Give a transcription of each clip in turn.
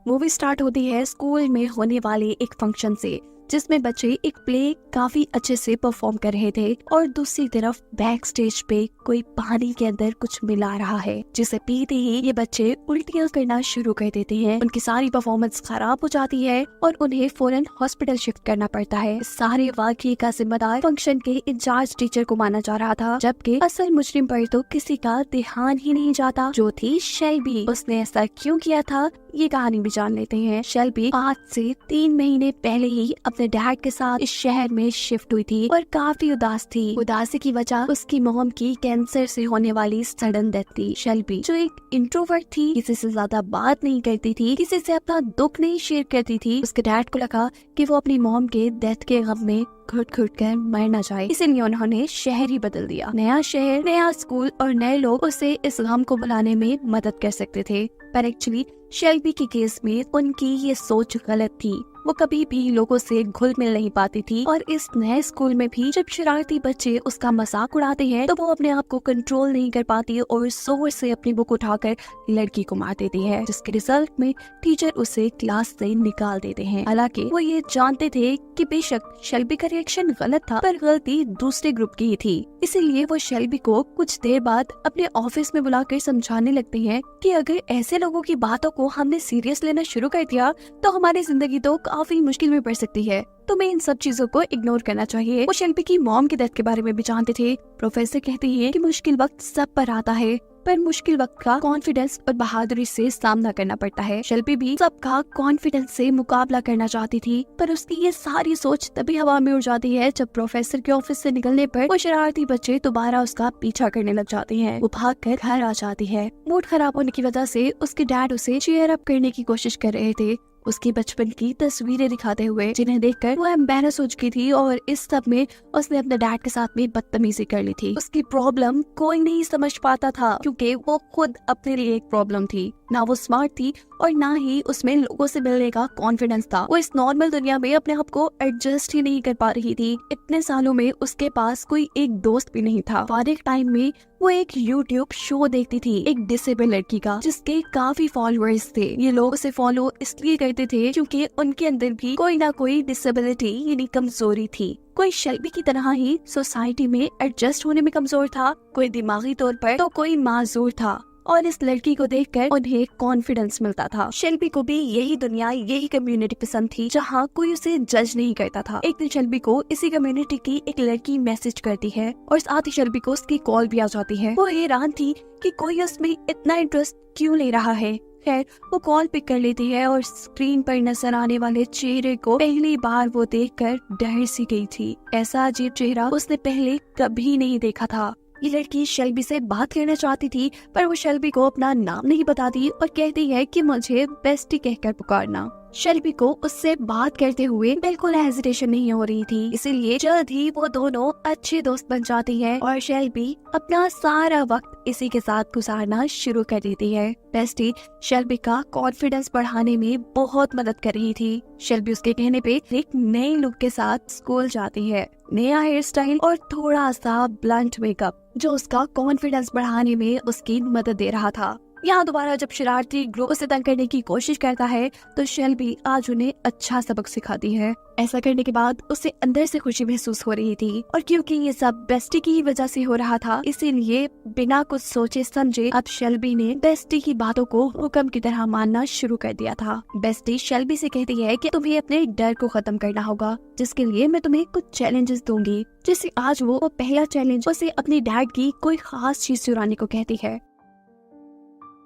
Movie start होती है school में होने वाले एक फंक्शन से, जिसमें बच्चे एक प्ले काफी अच्छे से परफॉर्म कर रहे थे और दूसरी तरफ बैक स्टेज पे कोई पानी के अंदर कुछ मिला रहा है, जिसे पीते ही ये बच्चे उल्टियां करना शुरू कर देते हैं। उनकी सारी परफॉर्मेंस खराब हो जाती है और उन्हें फौरन हॉस्पिटल शिफ्ट करना पड़ता है। सारे वाकये का जिम्मेदार फंक्शन के इंचार्ज टीचर को माना जा रहा था, जबकि असल मुजरिम पर तो किसी का ध्यान ही नहीं जाता, जो थी शेल्बी। उसने ऐसा क्यों किया था, ये कहानी भी जान लेते हैं। शेल्बी आज से 3 महीने पहले ही अपने डैड के साथ इस शहर में शिफ्ट हुई थी और काफी उदास थी। उदासी की वजह उसकी मॉम की कैंसर से होने वाली सडन डेथ थी। शेल्बी जो एक इंट्रोवर्ट थी, किसी से ज्यादा बात नहीं करती थी, किसी से अपना दुख नहीं शेयर करती थी। उसके डैड को लगा कि वो अपनी मॉम के डेथ के गम में घुट घुट कर मर न जाए, इसलिए उन्होंने शहर ही बदल दिया। नया शहर, नया स्कूल और नए लोग उसे इस गम को भुलाने में मदद कर सकते थे, पर एक्चुअली शेल्बी के केस में उनकी ये सोच गलत थी। वो कभी भी लोगों से घुल मिल नहीं पाती थी और इस नए स्कूल में भी जब शरारती बच्चे उसका मजाक उड़ाते हैं तो वो अपने आप को कंट्रोल नहीं कर पाती और जोर से अपनी बुक उठाकर लड़की को मार देती है, जिसके रिजल्ट में टीचर उसे क्लास से निकाल देते हैं। हालांकि वो ये जानते थे कि बेशक शेल्बी का रिएक्शन गलत था, पर गलती दूसरे ग्रुप की ही थी। इसीलिए वो शेल्बी को कुछ देर बाद अपने ऑफिस में बुलाकर समझाने लगते हैं कि अगर ऐसे लोगों की बातों को हमने सीरियस लेना शुरू कर दिया तो हमारी जिंदगी तो काफी मुश्किल में पड़ सकती है। तुम्हें इन सब चीजों को इग्नोर करना चाहिए। वो शेल्बी की मॉम की डेथ के बारे में भी जानते थे। प्रोफेसर कहते हैं कि मुश्किल वक्त सब पर आता है, पर मुश्किल वक्त का कॉन्फिडेंस और बहादुरी से सामना करना पड़ता है। शेल्बी भी सबका कॉन्फिडेंस से मुकाबला करना चाहती थी, पर उसकी ये सारी सोच तभी हवा में उड़ जाती है जब प्रोफेसर के ऑफिस से निकलने पर वो शरारती बच्चे दोबारा उसका पीछा करने लग जाते हैं। वो भागकर घर आ जाती है। मूड खराब होने की वजह से उसके डैड उसे चीयर अप करने की कोशिश कर रहे थे, उसकी बचपन की तस्वीरें दिखाते हुए, जिन्हें देखकर वो एम्बैरस हो चुकी थी और इस सब में उसने अपने डैड के साथ में बदतमीजी कर ली थी। उसकी प्रॉब्लम कोई नहीं समझ पाता था, क्योंकि वो खुद अपने लिए एक प्रॉब्लम थी। ना वो स्मार्ट थी और ना ही उसमें लोगों से मिलने का कॉन्फिडेंस था। वो इस नॉर्मल दुनिया में अपने आप को एडजस्ट ही नहीं कर पा रही थी। इतने सालों में उसके पास कोई एक दोस्त भी नहीं था। फारिग टाइम में वो एक YouTube शो देखती थी, एक डिसेबल लड़की का, जिसके काफी फॉलोअर्स थे। ये लोग उसे फॉलो इसलिए करते थे क्योंकि उनके अंदर भी कोई ना कोई डिसेबिलिटी यानी कमजोरी थी। कोई शेल्बी की तरह ही सोसाइटी में एडजस्ट होने में कमजोर था, कोई दिमागी तौर पर तो कोई माजूर था, और इस लड़की को देखकर उन्हें कॉन्फिडेंस मिलता था। शेल्बी को भी यही दुनिया, यही कम्युनिटी पसंद थी जहाँ कोई उसे जज नहीं करता था। एक दिन शेल्बी को इसी कम्युनिटी की एक लड़की मैसेज करती है और साथ ही शेल्बी को उसकी कॉल भी आ जाती है। वो हैरान थी कि कोई उसमें इतना इंटरेस्ट क्यों ले रहा है। खैर, वो कॉल पिक कर लेती है और स्क्रीन पर नजर आने वाले चेहरे को पहली बार वो देखकर डर सी गई थी। ऐसा अजीब चेहरा उसने पहले कभी नहीं देखा था। ये लड़की शेल्बी से बात करना चाहती थी, पर वो शेल्बी को अपना नाम नहीं बताती और कहती है कि मुझे बेस्टी कहकर पुकारना। शेल्बी को उससे बात करते हुए बिल्कुल हेजिटेशन नहीं हो रही थी, इसीलिए जल्द ही वो दोनों अच्छे दोस्त बन जाती है और शेल्बी अपना सारा वक्त इसी के साथ गुजारना शुरू कर देती है। बेस्टी शेल्बी का कॉन्फिडेंस बढ़ाने में बहुत मदद कर रही थी। शेल्बी उसके कहने पे एक नए लुक के साथ स्कूल जाती है, नया हेयर स्टाइल और थोड़ा सा ब्लंट मेकअप, जो उसका कॉन्फिडेंस बढ़ाने में उसकी मदद दे रहा था। यहाँ दोबारा जब शरारती ग्रुप उसे तंग करने की कोशिश करता है तो शेल्बी आज उन्हें अच्छा सबक सिखाती है। ऐसा करने के बाद उसे अंदर से खुशी महसूस हो रही थी, और क्योंकि ये सब बेस्टी की वजह से हो रहा था, इसीलिए बिना कुछ सोचे समझे अब शेल्बी ने बेस्टी की बातों को हुक्म की तरह मानना शुरू कर दिया था। बेस्टी शेल्बी से कहती है कि तुम्हें अपने डर को खत्म करना होगा, जिसके लिए मैं तुम्हें कुछ चैलेंजेस दूंगी। जैसे आज वो पहला चैलेंज उसे अपने डैड की कोई खास चीज चुराने को कहती है।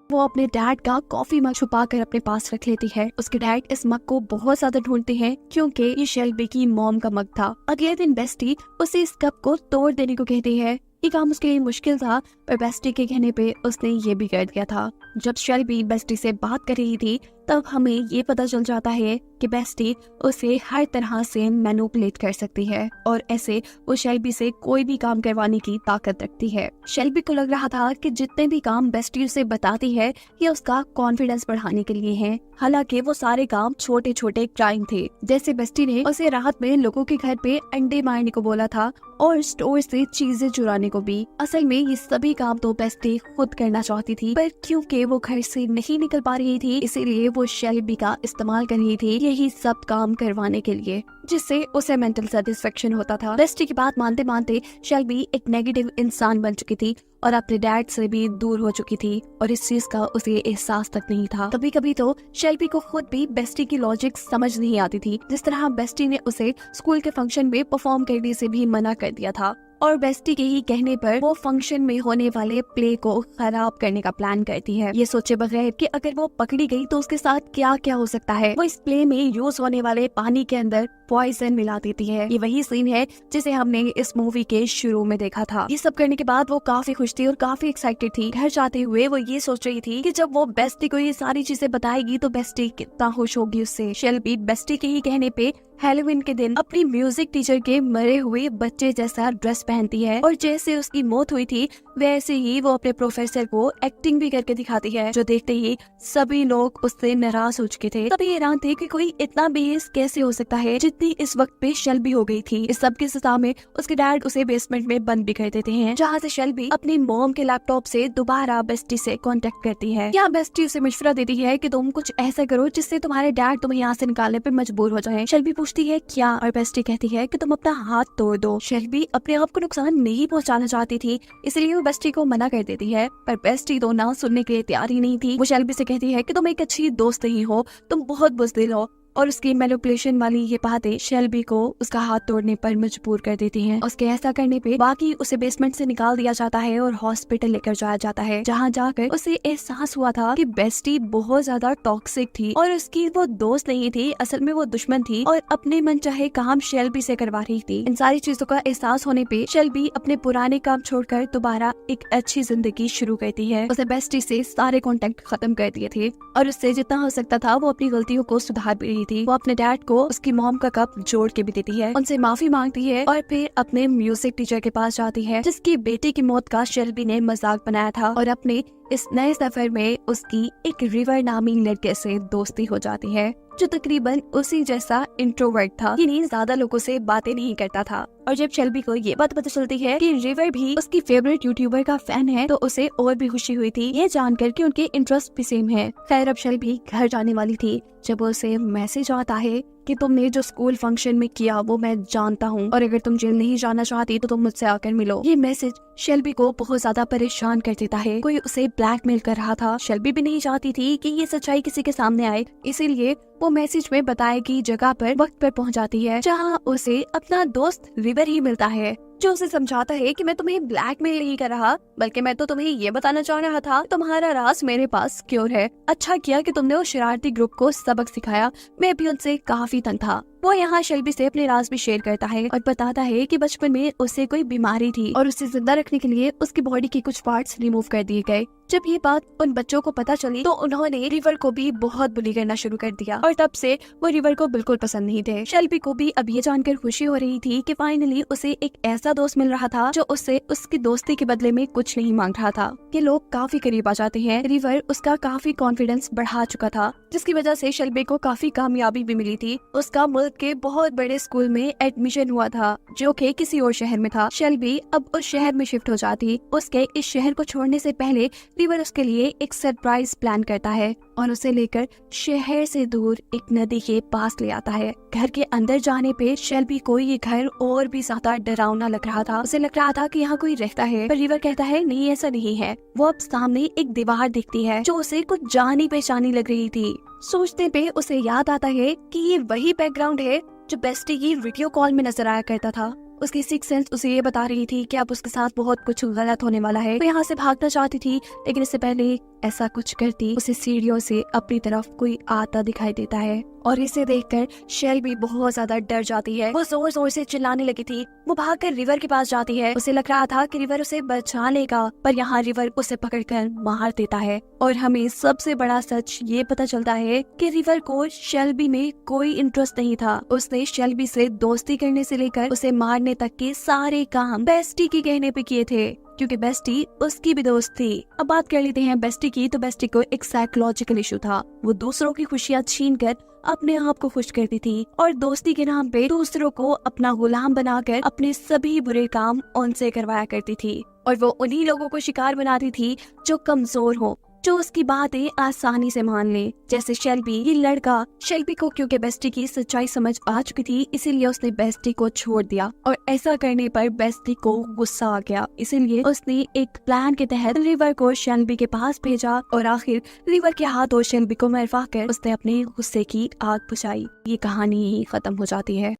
वो अपने डैड का कॉफी मग छुपा कर अपने पास रख लेती है। उसके डैड इस मग को बहुत ज्यादा ढूंढते हैं क्योंकि ये शेल्बी की मॉम का मग था। अगले दिन बेस्टी उसे इस कप को तोड़ देने को कहती है। ये काम उसके लिए मुश्किल था, पर बेस्टी के कहने पे उसने ये भी कर दिया था। जब शेल्बी बेस्टी से बात कर रही थी तब हमें ये पता चल जाता है कि बेस्टी उसे हर तरह से मैनिपुलेट कर सकती है और ऐसे वो शेल्बी से कोई भी काम करवाने की ताकत रखती है। शेल्बी को लग रहा था कि जितने भी काम बेस्टी उसे बताती है ये उसका कॉन्फिडेंस बढ़ाने के लिए हैं, हालांकि वो सारे काम छोटे छोटे क्राइम थे। जैसे बेस्टी ने उसे रात में लोगों के घर पे अंडे मारने को बोला था और स्टोर से चीजें चुराने को भी। असल में ये सभी काम तो बेस्टी खुद करना चाहती थी, पर क्योंकि वो घर से नहीं निकल पा रही थी इसीलिए वो शेल्बी का इस्तेमाल कर रही थी यही सब काम करवाने के लिए, जिससे उसे मेंटल सेटिस्फेक्शन होता था। बेस्टी की बात मानते मानते शेल्बी एक नेगेटिव इंसान बन चुकी थी और अपने डैड से भी दूर हो चुकी थी और इस चीज का उसे एहसास तक नहीं था। कभी कभी तो शेल्बी को खुद भी बेस्टी की लॉजिक समझ नहीं आती थी। जिस तरह बेस्टी ने उसे स्कूल के फंक्शन में परफॉर्म करने से भी मना कर दिया था और बेस्टी के ही कहने पर वो फंक्शन में होने वाले प्ले को खराब करने का प्लान करती है, ये सोचे बगैर कि अगर वो पकड़ी गई तो उसके साथ क्या क्या हो सकता है। वो इस प्ले में यूज होने वाले पानी के अंदर पॉइजन मिला देती है। ये वही सीन है जिसे हमने इस मूवी के शुरू में देखा था। ये सब करने के बाद वो काफी खुश थी और काफी एक्साइटेड थी। घर जाते हुए वो ये सोच रही थी कि जब वो बेस्टी को ये सारी चीजें बताएगी तो बेस्टी कितना खुश होगी उससे। शेल्बी बेस्टी के ही कहने पे हैलोवीन के दिन अपनी म्यूजिक टीचर के मरे हुए बच्चे जैसा ड्रेस पहनती है और जैसे उसकी मौत हुई थी वैसे ही वो अपने प्रोफेसर को एक्टिंग भी करके दिखाती है, जो देखते ही सभी लोग उससे नाराज हो चुके थे। तभी हैरान थे कि कोई इतना बेहस कैसे हो सकता है जितनी इस वक्त पे शेल्बी हो गई थी। इस सब की सजा में उसके डैड उसे बेसमेंट में बंद भी कर देते हैं, जहाँ से शेल्बी अपनी मॉम के लैपटॉप से दोबारा बेस्टी से कांटेक्ट करती है। यहाँ बेस्टी उसे मशवरा देती है कि तुम कुछ ऐसा करो जिससे तुम्हारे डैड तुम्हें यहाँ से निकालने पे मजबूर हो जाए। शेल्बी पूछती है क्या, और बेस्टी कहती है कि तुम अपना हाथ तोड़ दो। शेल्बी अपने आप को नुकसान नहीं पहुँचाना चाहती थी इसलिए वो बेस्टी को मना कर देती है, पर बेस्टी तो ना सुनने के लिए तैयार ही नहीं थी। वो शेल्बी से कहती है कि तुम एक अच्छी दोस्त नहीं हो, तुम बहुत बुज़दिल हो, और उसकी मैनिपुलेशन वाली ये बातें शेल्बी को उसका हाथ तोड़ने पर मजबूर कर देती हैं। उसके ऐसा करने पे बाकी उसे बेसमेंट से निकाल दिया जाता है और हॉस्पिटल लेकर जाया जाता है, जहाँ जाकर उसे एहसास हुआ था कि बेस्टी बहुत ज्यादा टॉक्सिक थी और उसकी वो दोस्त नहीं थी, असल में वो दुश्मन थी और अपने मन चाहे काम शेल्बी से करवा रही थी। इन सारी चीजों का एहसास होने पे शेल्बी अपने पुराने काम छोड़कर दोबारा एक अच्छी जिंदगी शुरू करती है। उसे बेस्टी से सारे कॉन्टेक्ट खत्म कर दिए थे और उससे जितना हो सकता था वो अपनी गलतियों को सुधार भी रही थी। वो अपने डैड को उसकी मॉम का कप जोड़ के भी देती है, उनसे माफी मांगती है और फिर अपने म्यूजिक टीचर के पास जाती है जिसकी बेटी की मौत का शेल्बी ने मजाक बनाया था और अपने इस नए सफर में उसकी एक रिवर नामी लड़के से दोस्ती हो जाती है जो तकरीबन उसी जैसा इंट्रोवर्ट था, यानी ज्यादा लोगों से बातें नहीं करता था। और जब शेल्बी को ये बात पता चलती है कि रिवर भी उसकी फेवरेट यूट्यूबर का फैन है तो उसे और भी खुशी हुई थी ये जानकर कि उनके इंटरेस्ट भी सेम है। खैर अब शेल्बी घर जाने वाली थी जब उसे मैसेज आता है कि तुमने जो स्कूल फंक्शन में किया वो मैं जानता हूँ और अगर तुम जेल नहीं जाना चाहती तो तुम मुझसे आकर मिलो। ये मैसेज शेल्बी को बहुत ज्यादा परेशान कर देता है। कोई उसे ब्लैकमेल कर रहा था। शेल्बी भी नहीं चाहती थी कि ये सच्चाई किसी के सामने आए, इसीलिए वो मैसेज में बताई गई जगह पर वक्त पर पहुंच जाती है जहां उसे अपना दोस्त रिवर ही मिलता है जो उसे समझाता है कि मैं तुम्हें ब्लैकमेल नहीं कर रहा बल्कि मैं तो तुम्हें ये बताना चाह रहा था तुम्हारा राज मेरे पास सिक्योर है। अच्छा किया कि तुमने उस शरारती ग्रुप को सबक सिखाया, मैं भी उनसे काफी तंग था। वो यहाँ शेल्बी से अपने राज भी शेयर करता है और बताता है कि बचपन में उसे कोई बीमारी थी और उसे जिंदा रखने के लिए उसकी बॉडी के कुछ पार्ट्स रिमूव कर दिए गए। जब ये बात उन बच्चों को पता चली तो उन्होंने रिवर को भी बहुत बुली करना शुरू कर दिया और तब से वो रिवर को बिल्कुल पसंद नहीं थे। शेल्बी को भी अब ये जानकर खुशी हो रही थी कि फाइनली उसे एक ऐसा दोस्त मिल रहा था जो उससे उसकी दोस्ती के बदले में कुछ नहीं मांग रहा था। ये लोग काफी करीब आ जाते हैं। रिवर उसका काफी कॉन्फिडेंस बढ़ा चुका था जिसकी वजह से शेल्बी को काफी कामयाबी भी मिली थी। उसका मुल्क के बहुत बड़े स्कूल में एडमिशन हुआ था जो कि किसी और शहर में था। शेल्बी अब उस शहर में शिफ्ट हो जाती। उसके इस शहर को छोड़ने से पहले रिवर उसके लिए एक सरप्राइज प्लान करता है और उसे लेकर शहर से दूर एक नदी के पास ले आता है। घर के अंदर जाने पे शेल्बी को ये घर और भी ज्यादा डरावना लग रहा था। उसे लग रहा था कि यहाँ कोई रहता है, पर रिवर कहता है नहीं ऐसा नहीं है। वो अब सामने एक दीवार दिखती है जो उसे कुछ जानी पहचानी लग रही थी। सोचते पे उसे याद आता है कि ये वही बैकग्राउंड है जो बेस्टी की वीडियो कॉल में नजर आया करता था। उसकी सिक्स सेंस उसे ये बता रही थी कि अब उसके साथ बहुत कुछ गलत होने वाला है। वो यहाँ से भागना चाहती थी लेकिन इससे पहले ऐसा कुछ करती उसे सीढ़ियों से अपनी तरफ कोई आता दिखाई देता है और इसे देखकर शेल्बी बहुत ज्यादा डर जाती है। वो जोर जोर से चिल्लाने लगी थी। वो भागकर रिवर के पास जाती है। उसे लग रहा था कि रिवर उसे बचा लेगा, पर यहाँ रिवर उसे पकड़कर मार देता है और हमें सबसे बड़ा सच ये पता चलता है कि रिवर को शेल्बी में कोई इंटरेस्ट नहीं था। उसने शेल्बी से दोस्ती करने से लेकर उसे मारने तक के सारे काम बेस्टी के कहने पे किए थे। क्योंकि बेस्टी उसकी भी दोस्त थी। अब बात कर लेते हैं बेस्टी की। तो बेस्टी को एक साइकोलॉजिकल इशू था। वो दूसरों की खुशियां छीनकर अपने आप को खुश करती थी और दोस्ती के नाम पे दूसरों को अपना गुलाम बनाकर अपने सभी बुरे काम उनसे करवाया करती थी। और वो उन्हीं लोगों को शिकार बनाती थी जो कमजोर हो, जो उसकी बातें आसानी से मान ले। जैसे शेल्बी, ये लड़का शेल्बी को क्योंकि बेस्टी की सच्चाई समझ आ चुकी थी, इसीलिए उसने बेस्टी को छोड़ दिया। और ऐसा करने पर बेस्टी को गुस्सा आ गया, इसीलिए उसने एक प्लान के तहत रिवर को शेल्बी के पास भेजा और आखिर रिवर के हाथों शेल्बी को मरवा कर उसने अपने गुस्से की आग बुझाई। ये कहानी ही खत्म हो जाती है।